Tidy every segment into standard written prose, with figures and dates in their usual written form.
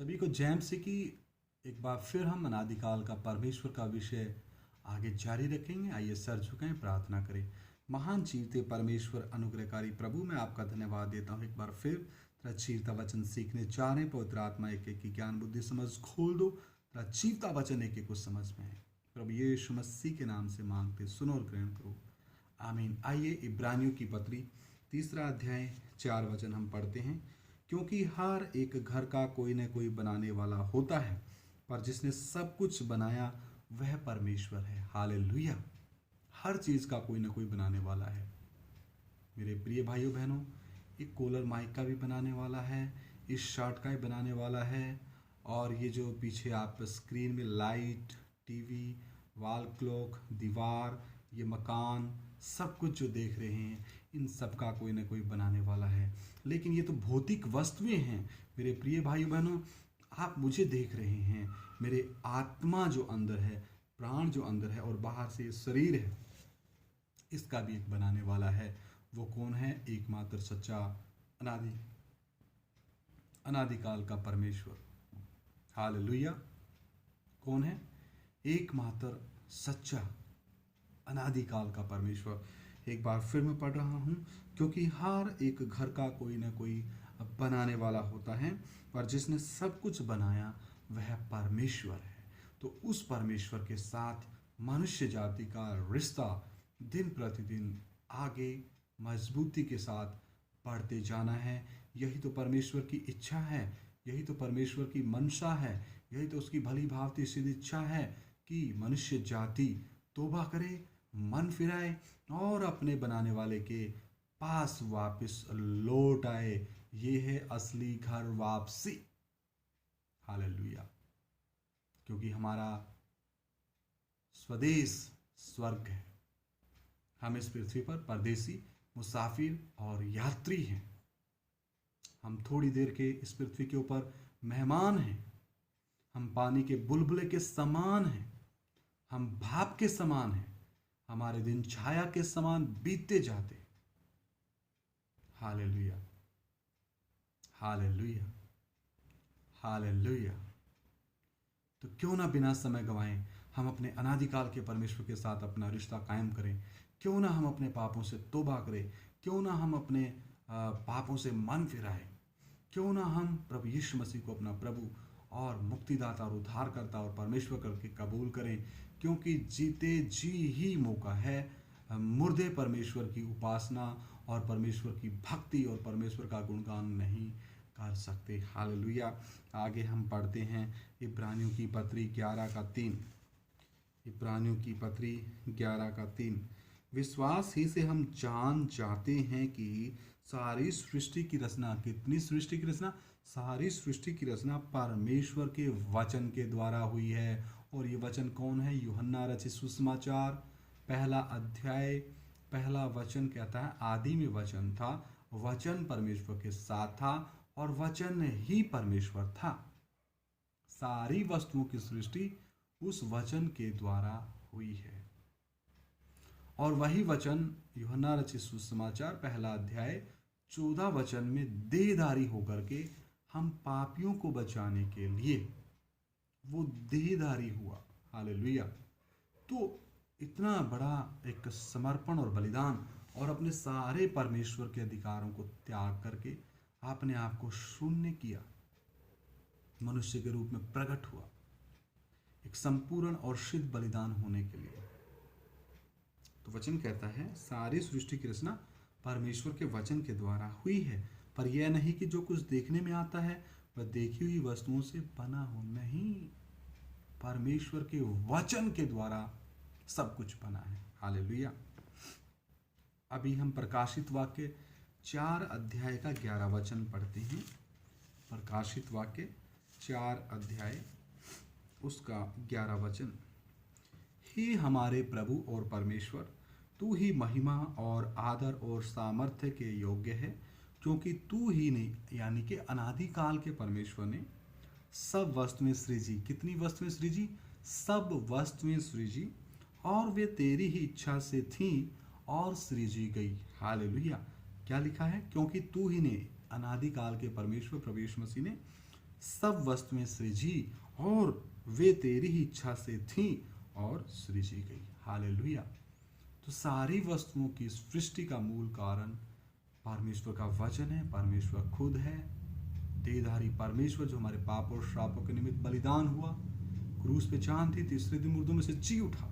सभी को जय मसीह की। एक बार फिर हम अनादिकाल का परमेश्वर का विषय आगे जारी रखेंगे। आइए सर झुकाएं, प्रार्थना करें। महान जीवते परमेश्वर अनुग्रहकारी प्रभु, मैं आपका धन्यवाद देता हूँ। एक बार फिर तेरा चीरता वचन सीखने जा रहे हैं। पवित्र आत्मा एक एक की ज्ञान बुद्धि समझ खोल दो। तेरा चीरता वचन एक एक को समझ में है। प्रभु यीशु मसीह के नाम से मांगते सुनो और ग्रहण करो, आमीन। आइए इब्रानियों की पत्री 3 अध्याय 4 वचन हम पढ़ते हैं। क्योंकि हर एक घर का कोई न कोई बनाने वाला होता है, पर जिसने सब कुछ बनाया वह परमेश्वर है। हालेलुया। हर चीज़ का कोई न कोई बनाने वाला है। मेरे प्रिय भाइयों बहनों, एक कॉलर माइक का भी बनाने वाला है, इस शर्ट का भी बनाने वाला है, और ये जो पीछे आप स्क्रीन में लाइट, टीवी, वॉल क्लॉक, दीवार, ये मकान, सब कुछ जो देख रहे हैं, इन सब का कोई ना कोई बनाने वाला है। लेकिन ये तो भौतिक वस्तुएं हैं। मेरे प्रिय भाइयों बहनों, आप मुझे देख रहे हैं, मेरे आत्मा जो अंदर है, प्राण जो अंदर है, और बाहर से ये शरीर है, इसका भी एक बनाने वाला है। वो कौन है? एकमात्र सच्चा अनादि अनादिकाल का परमेश्वर। हालेलुया। कौन है? एकमात्र सच्चा अनादिकाल का परमेश्वर। एक बार फिर मैं पढ़ रहा हूँ। क्योंकि हर एक घर का कोई ना कोई बनाने वाला होता है, पर जिसने सब कुछ बनाया वह परमेश्वर है। तो उस परमेश्वर के साथ मनुष्य जाति का रिश्ता दिन प्रतिदिन आगे मजबूती के साथ बढ़ते जाना है। यही तो परमेश्वर की इच्छा है, यही तो परमेश्वर की मंशा है, यही तो उसकी भली भांति सिद्ध इच्छा है कि मनुष्य जाति तौबा करे, मन फिराए और अपने बनाने वाले के पास वापस लौट आए। ये है असली घर वापसी। हालेलुया। क्योंकि हमारा स्वदेश स्वर्ग है। हम इस पृथ्वी पर परदेसी, मुसाफिर और यात्री हैं। हम थोड़ी देर के इस पृथ्वी के ऊपर मेहमान हैं। हम पानी के बुलबुले के समान हैं, हम भाप के समान हैं। हमारे दिन छाया के समान बीतते जाते। Hallelujah, hallelujah, hallelujah. तो क्यों ना बिना समय गंवाएं हम अपने अनादिकाल के परमेश्वर के साथ अपना रिश्ता कायम करें। क्यों ना हम अपने पापों से तौबा करें। क्यों ना हम अपने पापों से मन फिराएं। क्यों ना हम प्रभु यीशु मसीह को अपना प्रभु और मुक्तिदाता और उद्धारकर्ता और परमेश्वर करके कबूल करें। क्योंकि जीते जी ही मौका है मुर्दे परमेश्वर की उपासना और परमेश्वर की भक्ति और परमेश्वर का गुणगान नहीं कर सकते। हालेलुया। आगे हम पढ़ते हैं इब्रानियों की पत्री 11 का 3। इब्रानियों की पत्री 11 का 3। विश्वास ही से हम जान जाते हैं कि सारी सृष्टि की रचना, कितनी सृष्टि की रचना? सारी सृष्टि की रचना परमेश्वर के वचन के द्वारा हुई है। और ये वचन कौन है? यूहन्ना रचित सुसमाचार 1 अध्याय 1 वचन कहता है, आदि में वचन था, वचन परमेश्वर के साथ था और वचन ही परमेश्वर था। सारी वस्तुओं की सृष्टि उस वचन के द्वारा हुई है। और वही वचन यूहन्ना रचित सुसमाचार 1 अध्याय 14 वचन में देहधारी होकर के हम पापियों को बचाने के लिए वो देहधारी हुआ। हालेलुया। तो इतना बड़ा एक समर्पण और बलिदान और अपने सारे परमेश्वर के अधिकारों को त्याग करके अपने आप को शून्य किया, मनुष्य के रूप में प्रकट हुआ एक संपूर्ण और सिद्ध बलिदान होने के लिए। तो वचन कहता है सारी सृष्टि की रचना परमेश्वर के वचन के द्वारा हुई है, पर यह नहीं कि जो कुछ देखने में आता है वह देखी हुई वस्तुओं से बना हो। नहीं, परमेश्वर के वचन के द्वारा सब कुछ बना है। हालेलुया। अभी हम प्रकाशित वाक्य 4 अध्याय का 11 वचन पढ़ते हैं। प्रकाशित वाक्य 4 अध्याय उसका 11 वचन। हे हमारे प्रभु और परमेश्वर, तू ही महिमा और आदर और सामर्थ्य के योग्य है, क्योंकि तू ही ने, यानी कि अनादिकाल के परमेश्वर ने सब वस्तुएं सृजी। कितनी वस्तुएं सृजी? सब वस्तुएं सृजी, और वे तेरी ही इच्छा से थीं और सृजी गई। हालेलुया। क्या लिखा है? क्योंकि तू ही ने, अनादिकाल के परमेश्वर प्रभु यीशु मसीह ने सब वस्तुएं सृजी और वे तेरी ही इच्छा से थीं और सृजी गई। हालेलुया। तो सारी वस्तुओं की सृष्टि का मूल कारण परमेश्वर का वचन है, परमेश्वर खुद है। देहधारी परमेश्वर जो हमारे पाप और श्रापों के निमित्त बलिदान हुआ, क्रूस पे चांद थी, तीसरे दिन मुर्दों में से जी उठा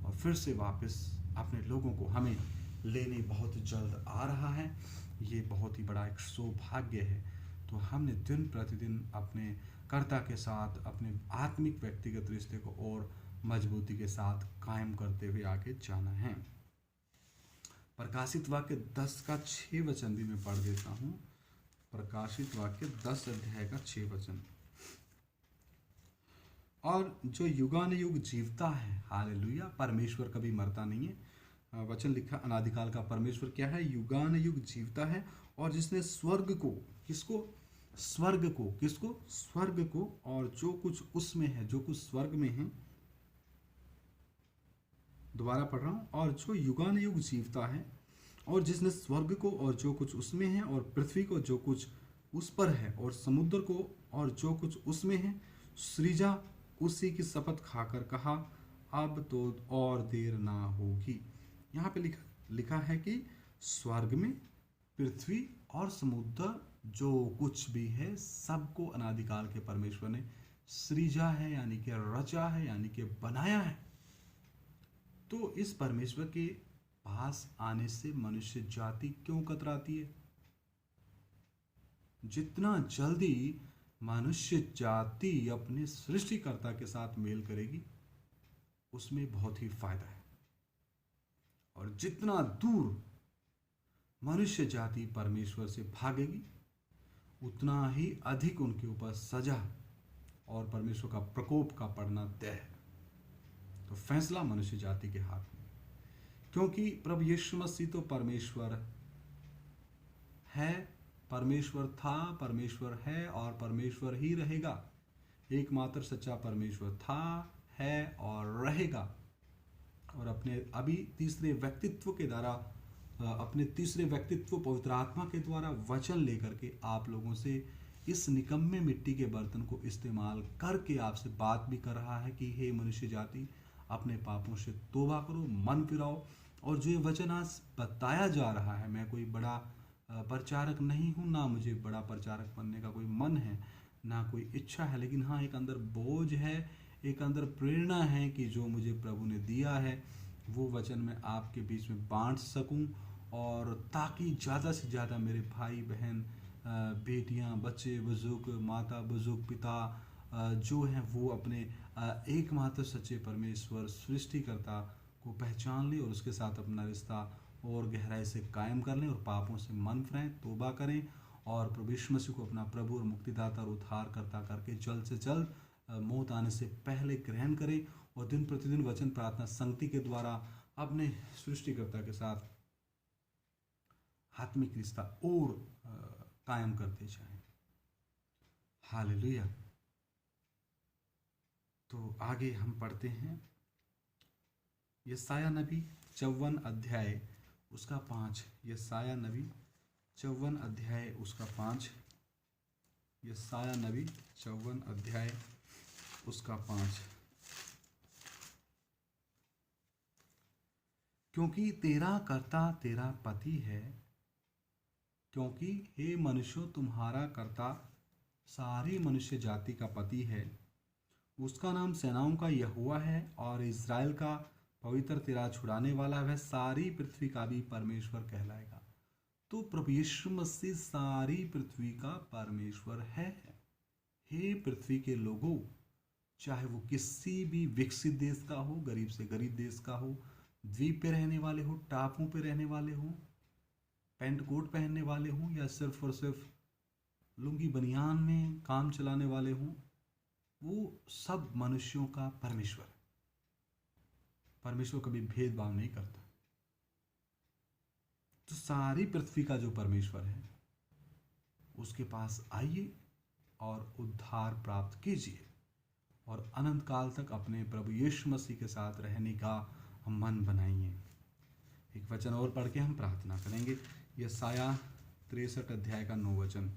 और फिर से वापस अपने लोगों को हमें लेने बहुत जल्द आ रहा है। ये बहुत ही बड़ा एक सौभाग्य है। तो हमने दिन प्रतिदिन अपने कर्ता के साथ अपने आत्मिक व्यक्तिगत रिश्ते को और मजबूती के साथ कायम करते हुए आगे जाना है। प्रकाशित वाक्य 10 का 6 वचन भी मैं पढ़ देता हूँ। प्रकाशित वाक्य 10 अध्याय का 6 वचन। और जो युगानुयुग जीवता है, हालेलुया, परमेश्वर कभी मरता नहीं है। वचन लिखा, अनादिकाल का परमेश्वर क्या है? युगानुयुग जीवता है। और जिसने स्वर्ग को, किसको? स्वर्ग को, किसको? स्वर्ग को और जो कुछ उसमें है, जो कुछ स्वर्ग में है। दोबारा पढ़ रहा हूं। और जो युगानुयुग जीवता है और जिसने स्वर्ग को और जो कुछ उसमें है और पृथ्वी को जो कुछ उस पर है और समुद्र को और जो कुछ उसमें है सृजा, उसी की शपथ खाकर कहा, अब तो और देर ना होगी। यहाँ पे लिखा है कि स्वर्ग में, पृथ्वी और समुद्र जो कुछ भी है सबको अनादिकाल के परमेश्वर ने सृजा है, यानी कि रचा है, यानी कि बनाया है। तो इस परमेश्वर के पास आने से मनुष्य जाति क्यों कतराती है? जितना जल्दी मनुष्य जाति अपने सृष्टिकर्ता के साथ मेल करेगी उसमें बहुत ही फायदा है, और जितना दूर मनुष्य जाति परमेश्वर से भागेगी उतना ही अधिक उनके ऊपर सजा और परमेश्वर का प्रकोप का पड़ना तय है। तो फैसला मनुष्य जाति के हाथ में, क्योंकि प्रभु यीशु मसीह तो परमेश्वर है, परमेश्वर था, परमेश्वर है और परमेश्वर ही रहेगा। एकमात्र सच्चा परमेश्वर था, है और रहेगा। और अपने अभी तीसरे व्यक्तित्व के द्वारा, अपने तीसरे व्यक्तित्व पवित्र आत्मा के द्वारा वचन लेकर के आप लोगों से इस निकम्मे मिट्टी के बर्तन को इस्तेमाल करके आपसे बात भी कर रहा है कि हे मनुष्य जाति, अपने पापों से तौबा करो, मन फिराओ। और जो ये वचन आज बताया जा रहा है, मैं कोई बड़ा प्रचारक नहीं हूँ, ना मुझे बड़ा प्रचारक बनने का कोई मन है, ना कोई इच्छा है, लेकिन हाँ एक अंदर बोझ है, एक अंदर प्रेरणा है कि जो मुझे प्रभु ने दिया है वो वचन मैं आपके बीच में बांट सकूं, और ताकि ज़्यादा से ज़्यादा मेरे भाई बहन, बेटियां, बच्चे, बुजुर्ग, माता, बुजुर्ग, पिता जो हैं वो अपने एकमात्र सच्चे परमेश्वर सृष्टिकर्ता को पहचान लें और उसके साथ अपना रिश्ता और गहराई से कायम कर लें और पापों से मन फिराएं, तौबा करें और प्रभु यीशु मसीह को अपना प्रभु और मुक्तिदाता और उद्धारकर्ता करके जल्द से जल्द मौत आने से पहले ग्रहण करें, और दिन प्रतिदिन वचन, प्रार्थना, संगति के द्वारा अपने सृष्टिकर्ता के साथ आत्मिक रिश्ता और कायम करते जाएं। हालेलुया। तो आगे हम पढ़ते हैं यशायाह नबी 54 अध्याय उसका 5। यशायाह नबी 54 अध्याय उसका 5। यशायाह नबी 54 अध्याय उसका 5। क्योंकि तेरा कर्ता तेरा पति है, क्योंकि हे मनुष्यों तुम्हारा कर्ता सारी मनुष्य जाति का पति है। उसका नाम सेनाओं का यहोवा है और इज़राइल का पवित्र तेरा छुड़ाने वाला, वह सारी पृथ्वी का भी परमेश्वर कहलाएगा। तो प्रभु यीशु मसीह सारी पृथ्वी का परमेश्वर है। हे पृथ्वी के लोगों, चाहे वो किसी भी विकसित देश का हो, गरीब से गरीब देश का हो, द्वीप पे रहने वाले हो, टापुओं पे रहने वाले हो, पैंट कोट पहनने वाले हों, या सिर्फ और सिर्फ लुंगी बनियान में काम चलाने वाले हों, वो सब मनुष्यों का परमेश्वर है। परमेश्वर कभी भेदभाव नहीं करता। तो सारी पृथ्वी का जो परमेश्वर है उसके पास आइए और उद्धार प्राप्त कीजिए और अनंत काल तक अपने प्रभु यीशु मसीह के साथ रहने का मन बनाइए। एक वचन और पढ़ के हम प्रार्थना करेंगे। यशायाह 63 अध्याय का 9 वचन।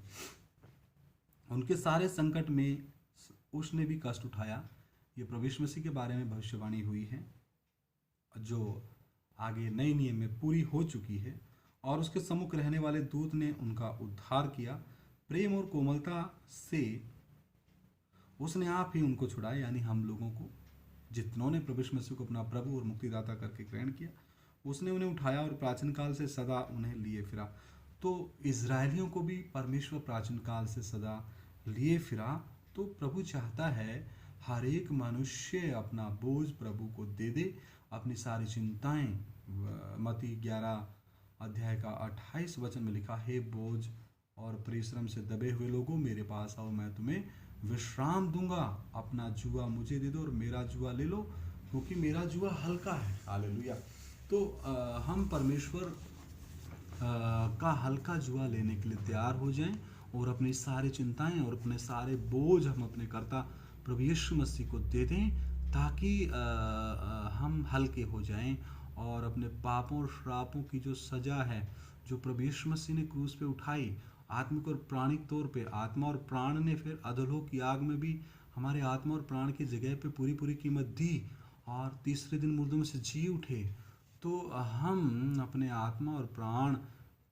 उनके सारे संकट में उसने भी कष्ट उठाया। ये प्रभु यीशु मसीह के बारे में भविष्यवाणी हुई है जो आगे नए नियम में पूरी हो चुकी है। और उसके सम्मुख रहने वाले दूत ने उनका उद्धार किया। प्रेम और कोमलता से उसने आप ही उनको छुड़ाया, यानी हम लोगों को, जितनों ने प्रभु यीशु मसीह को अपना प्रभु और मुक्तिदाता करके ग्रहण किया, उसने उन्हें उठाया और प्राचीन काल से सदा उन्हें लिए फिरा। तो इज़राइलियों को भी परमेश्वर प्राचीन काल से सदा लिए फिरा। तो प्रभु चाहता है हर एक मनुष्य अपना बोझ प्रभु को दे दे, अपनी सारी चिंताएं। मत्ती 11 अध्याय का 28 वचन में लिखा है, बोझ और परिश्रम से दबे हुए लोगों मेरे पास आओ, मैं तुम्हें विश्राम दूंगा। अपना जुआ मुझे दे दो और मेरा जुआ ले लो, क्योंकि मेरा जुआ हल्का है। हालेलुया। तो हम परमेश्वर का हल्का जुआ लेने के लिए तैयार हो जाएं और अपनी सारी चिंताएं और अपने सारे बोझ हम अपने कर्ता प्रभु यीशु मसीह को दे दें, ताकि हम हल्के हो जाएं और अपने पापों और श्रापों की जो सजा है जो प्रभु यीशु मसीह ने क्रूस पे उठाई, आत्मिक और प्राणिक तौर पे, आत्मा और प्राण ने फिर अधोलोक की आग में भी हमारे आत्मा और प्राण की जगह पे पूरी पूरी कीमत दी और तीसरे दिन मुर्दों में से जी उठे। तो हम अपने आत्मा और प्राण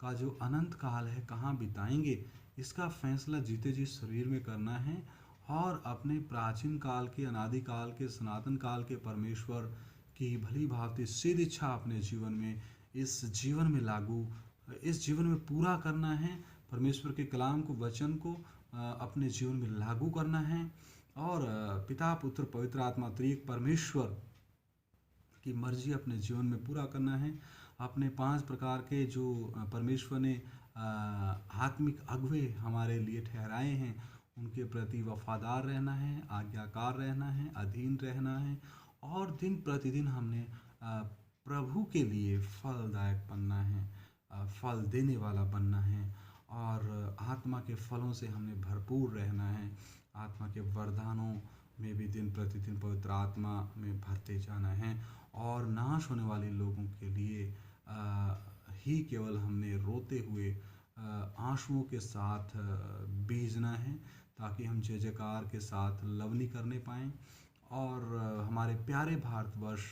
का जो अनंत काल है कहाँ बिताएंगे, इसका फैसला जीते जी शरीर में करना है और अपने प्राचीन काल के, अनादि काल के, सनातन काल के परमेश्वर की भली भांति सिद्ध इच्छा अपने जीवन में, इस जीवन में लागू, इस जीवन में पूरा करना है। परमेश्वर के कलाम को, वचन को अपने जीवन में लागू करना है और पिता, पुत्र, पवित्र आत्मा त्रिएक परमेश्वर की मर्जी अपने जीवन में पूरा करना है। अपने 5 प्रकार के जो परमेश्वर ने आत्मिक अगुवे हमारे लिए ठहराए हैं, उनके प्रति वफादार रहना है, आज्ञाकार रहना है, अधीन रहना है और दिन प्रतिदिन हमने प्रभु के लिए फलदायक बनना है, फल देने वाला बनना है और आत्मा के फलों से हमने भरपूर रहना है। आत्मा के वरदानों में भी दिन प्रतिदिन पवित्र आत्मा में भरते जाना है और नाश होने वाले लोगों के लिए ही केवल हमने रोते हुए आंसुओं के साथ बीजना है, ताकि हम जय जयकार के साथ लवनी करने पाएँ और हमारे प्यारे भारतवर्ष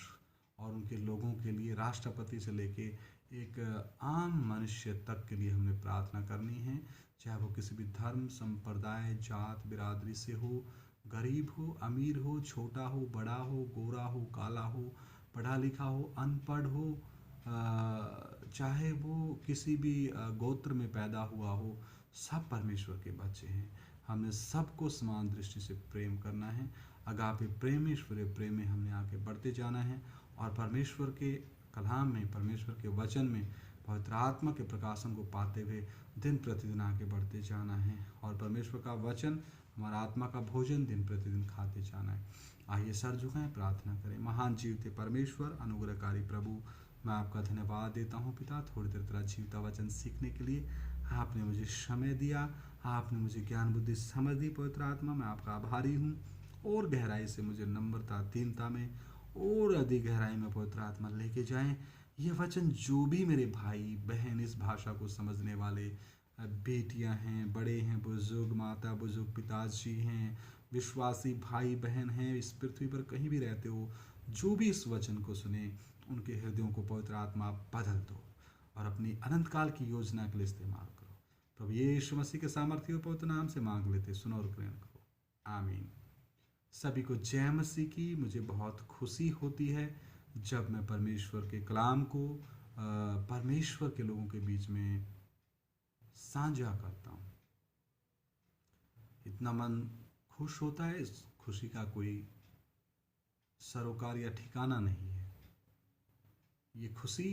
और उनके लोगों के लिए, राष्ट्रपति से लेके एक आम मनुष्य तक के लिए हमने प्रार्थना करनी है, चाहे वो किसी भी धर्म, संप्रदाय, जात, बिरादरी से हो, गरीब हो, अमीर हो, छोटा हो, बड़ा हो, गोरा हो, काला हो, पढ़ा लिखा हो, अनपढ़ हो, चाहे वो किसी भी गोत्र में पैदा हुआ हो, सब परमेश्वर के बच्चे हैं। हमें सबको समान दृष्टि से प्रेम करना है। अगापे प्रेम, ईश्वरीय प्रेम में हमने आगे बढ़ते जाना है और परमेश्वर के कलाम में, परमेश्वर के वचन में पवित्र आत्मा के प्रकाशन को पाते हुए दिन प्रतिदिन आगे बढ़ते जाना है और परमेश्वर का वचन हमारा आत्मा का भोजन दिन प्रतिदिन खाते जाना है। आइए सर झुकाएं, प्रार्थना करें। महान जीवते परमेश्वर, अनुग्रहकारी प्रभु, मैं आपका धन्यवाद देता हूँ पिता, थोड़ी देर तेरा जीवता वचन सीखने के लिए आपने मुझे समय दिया, आपने मुझे ज्ञान बुद्धि समझ दी। पवित्र आत्मा, मैं आपका आभारी हूँ और गहराई से मुझे नम्रता, दीनता में और अधिक गहराई में पवित्र आत्मा लेके जाएं। ये वचन जो भी मेरे भाई बहन, इस भाषा को समझने वाले, बेटियां हैं, बड़े हैं, बुजुर्ग माता, बुजुर्ग पिताजी हैं, विश्वासी भाई बहन हैं, इस पृथ्वी पर कहीं भी रहते हो, जो भी इस वचन को सुने, उनके हृदयों को पवित्र आत्मा बदल दो और अपनी अनंत काल की योजना के लिए इस्तेमाल करो। प्रभु यीशु मसीह के सामर्थ्य और पवित्र नाम से मांग लेते, सुनो और ग्रहण करो, आमीन। सभी को जय मसीह की। मुझे बहुत खुशी होती है जब मैं परमेश्वर के कलाम को परमेश्वर के लोगों के बीच में साझा करता हूँ। इतना मन खुश होता है, इस खुशी का कोई सरोकार या ठिकाना नहीं है। ये खुशी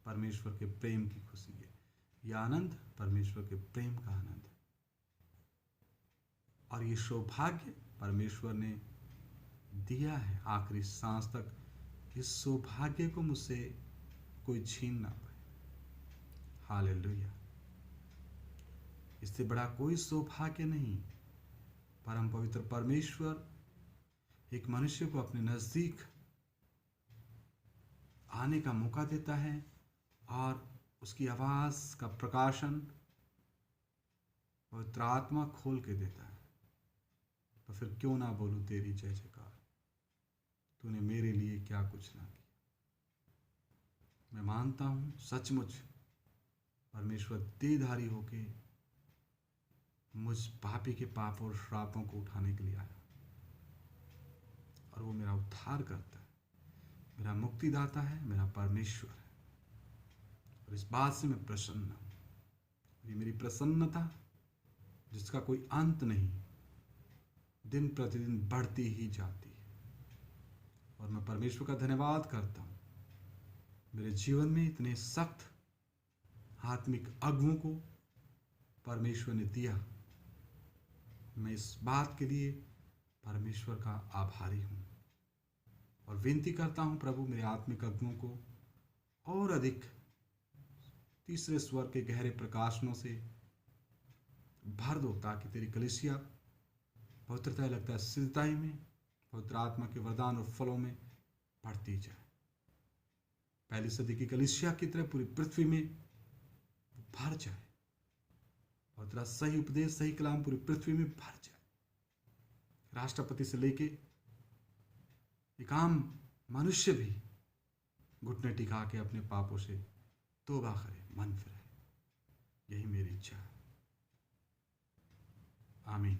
परमेश्वर के प्रेम की खुशी है, यह आनंद परमेश्वर के प्रेम का आनंद है और ये सौभाग्य परमेश्वर ने दिया है आखिरी सांस तक। इस सौभाग्य को मुझसे कोई छीन ना पाए। हालेलुया। इससे बड़ा कोई सौभाग्य नहीं। परम पवित्र परमेश्वर एक मनुष्य को अपने नजदीक आने का मौका देता है और उसकी आवाज का प्रकाशन पवित्र आत्मा खोल के देता है, तो फिर क्यों ना बोलूं तेरी जय जयकार। तूने मेरे लिए क्या कुछ ना किया। मैं मानता हूं सचमुच परमेश्वर देहधारी होके मुझ पापी के पाप और श्रापों को उठाने के लिए आया, और वो मेरा उद्धार करता है, मेरा मुक्तिदाता है, मेरा परमेश्वर है। और इस बात से मैं प्रसन्न हूं। ये मेरी प्रसन्नता जिसका कोई अंत नहीं, दिन प्रतिदिन बढ़ती ही जाती है। और मैं परमेश्वर का धन्यवाद करता हूँ, मेरे जीवन में इतने सख्त आत्मिक अगुओं को परमेश्वर ने दिया। मैं इस बात के लिए परमेश्वर का आभारी हूँ और विनती करता हूँ प्रभु मेरे आत्मिक अगुओं को और अधिक तीसरे स्वर के गहरे प्रकाशनों से भर दो, ताकि तेरी कलीसिया पवित्रता लगता है सिद्धताई में, पवित्र आत्मा के वरदान और फलों में बढ़ती जाए। पहली सदी की कलीसिया की तरह पूरी पृथ्वी में भर जाए, और तेरा सही उपदेश, सही कलाम पूरी पृथ्वी में भर जाए। राष्ट्रपति से लेके एक आम मनुष्य भी घुटने टिका के अपने पापों से तौबा करे, मन फिरे। यही मेरी इच्छा है। आमीन।